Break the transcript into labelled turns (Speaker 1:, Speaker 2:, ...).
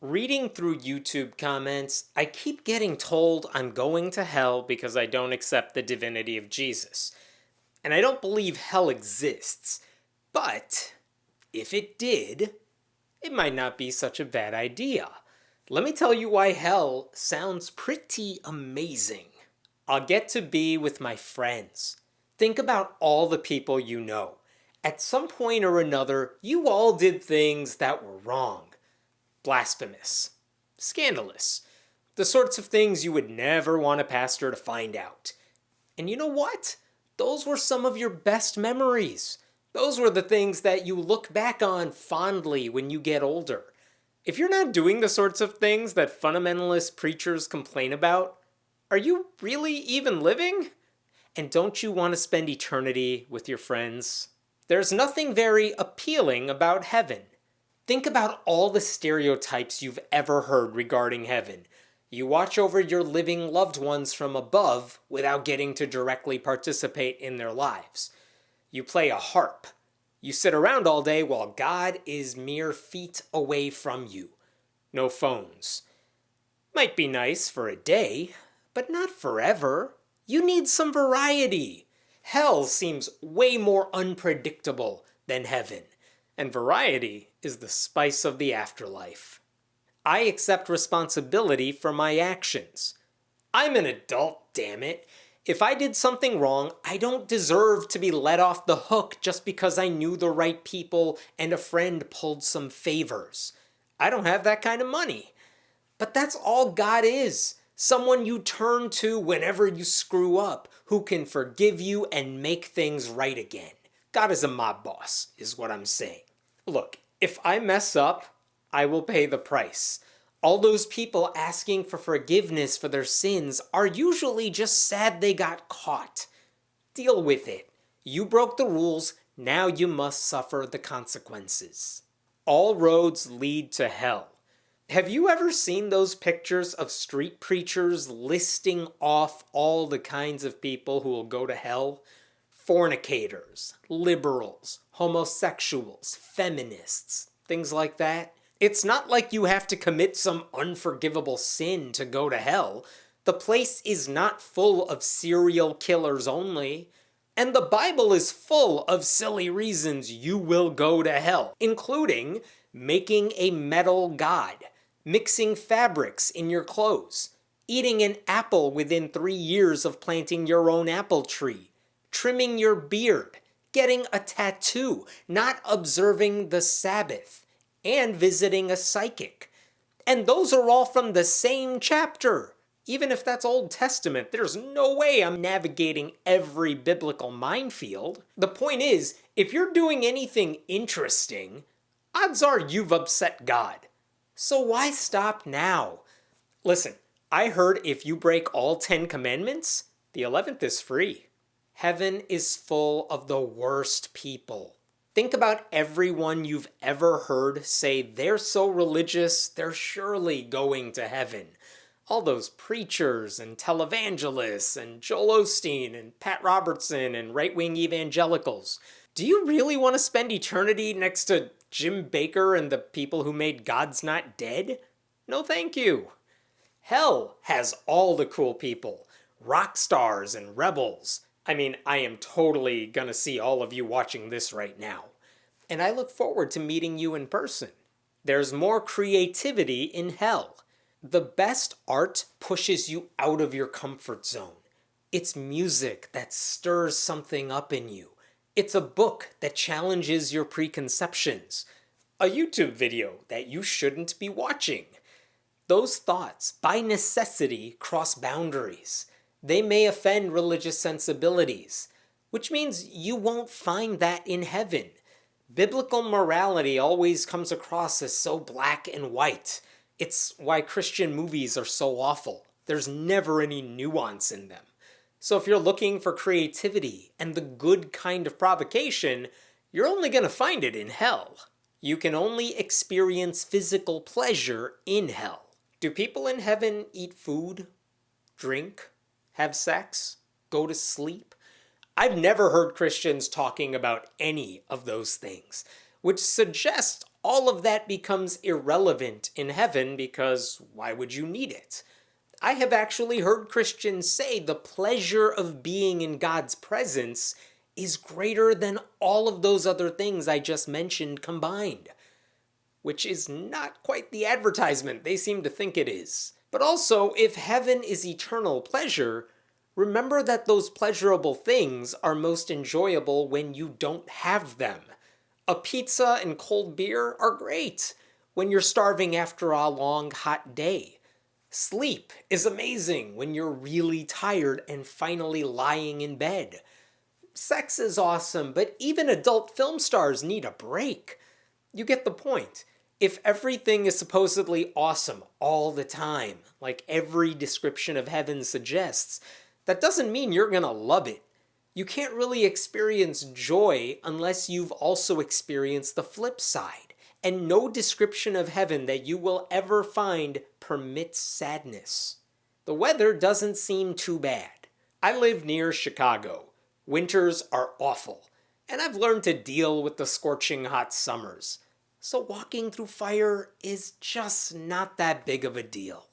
Speaker 1: Reading through YouTube comments, I keep getting told I'm going to hell because I don't accept the divinity of Jesus. And I don't believe hell exists. But if it did, it might not be such a bad idea. Let me tell you why hell sounds pretty amazing. I'll get to be with my friends. Think about all the people you know. At some point or another, you all did things that were wrong. Blasphemous. Scandalous. The sorts of things you would never want a pastor to find out. And you know what? Those were some of your best memories. Those were the things that you look back on fondly when you get older. If you're not doing the sorts of things that fundamentalist preachers complain about, are you really even living? And don't you want to spend eternity with your friends? There's nothing very appealing about heaven. Think about all the stereotypes you've ever heard regarding heaven. You watch over your living loved ones from above without getting to directly participate in their lives. You play a harp. You sit around all day while God is mere feet away from you. No phones. Might be nice for a day, but not forever. You need some variety. Hell seems way more unpredictable than heaven. And variety is the spice of the afterlife. I accept responsibility for my actions. I'm an adult, damn it. If I did something wrong, I don't deserve to be let off the hook just because I knew the right people and a friend pulled some favors. I don't have that kind of money. But that's all God is. Someone you turn to whenever you screw up, who can forgive you and make things right again. God is a mob boss, is what I'm saying. Look, if I mess up, I will pay the price. All those people asking for forgiveness for their sins are usually just sad they got caught. Deal with it. You broke the rules, now you must suffer the consequences. All roads lead to hell. Have you ever seen those pictures of street preachers listing off all the kinds of people who will go to hell? Fornicators, liberals, homosexuals, feminists, things like that. It's not like you have to commit some unforgivable sin to go to hell. The place is not full of serial killers only. And the Bible is full of silly reasons you will go to hell, including making a metal god, mixing fabrics in your clothes, eating an apple within 3 years of planting your own apple tree, trimming your beard, getting a tattoo, not observing the Sabbath, and visiting a psychic. And those are all from the same chapter. Even if that's Old Testament, there's no way I'm navigating every biblical minefield. The point is, if you're doing anything interesting, odds are you've upset God. So why stop now? Listen, I heard if you break all 10 commandments, the 11th is free. Heaven is full of the worst people. Think about everyone you've ever heard say they're so religious, they're surely going to heaven. All those preachers and televangelists and Joel Osteen and Pat Robertson and right-wing evangelicals. Do you really want to spend eternity next to Jim Bakker and the people who made God's Not Dead? No thank you. Hell has all the cool people. Rock stars and rebels. I mean, I am totally gonna see all of you watching this right now. And I look forward to meeting you in person. There's more creativity in hell. The best art pushes you out of your comfort zone. It's music that stirs something up in you. It's a book that challenges your preconceptions. A YouTube video that you shouldn't be watching. Those thoughts, by necessity, cross boundaries. They may offend religious sensibilities, which means you won't find that in heaven. Biblical morality always comes across as so black and white. It's why Christian movies are so awful. There's never any nuance in them. So if you're looking for creativity and the good kind of provocation, you're only going to find it in hell. You can only experience physical pleasure in hell. Do people in heaven eat food, drink, have sex, go to sleep? I've never heard Christians talking about any of those things, which suggests all of that becomes irrelevant in heaven because why would you need it? I have actually heard Christians say the pleasure of being in God's presence is greater than all of those other things I just mentioned combined. Which is not quite the advertisement they seem to think it is. But also, if heaven is eternal pleasure, remember that those pleasurable things are most enjoyable when you don't have them. A pizza and cold beer are great when you're starving after a long, hot day. Sleep is amazing when you're really tired and finally lying in bed. Sex is awesome, but even adult film stars need a break. You get the point. If everything is supposedly awesome all the time, like every description of heaven suggests, that doesn't mean you're gonna love it. You can't really experience joy unless you've also experienced the flip side. And no description of heaven that you will ever find permits sadness. The weather doesn't seem too bad. I live near Chicago. Winters are awful, and I've learned to deal with the scorching hot summers. So walking through fire is just not that big of a deal.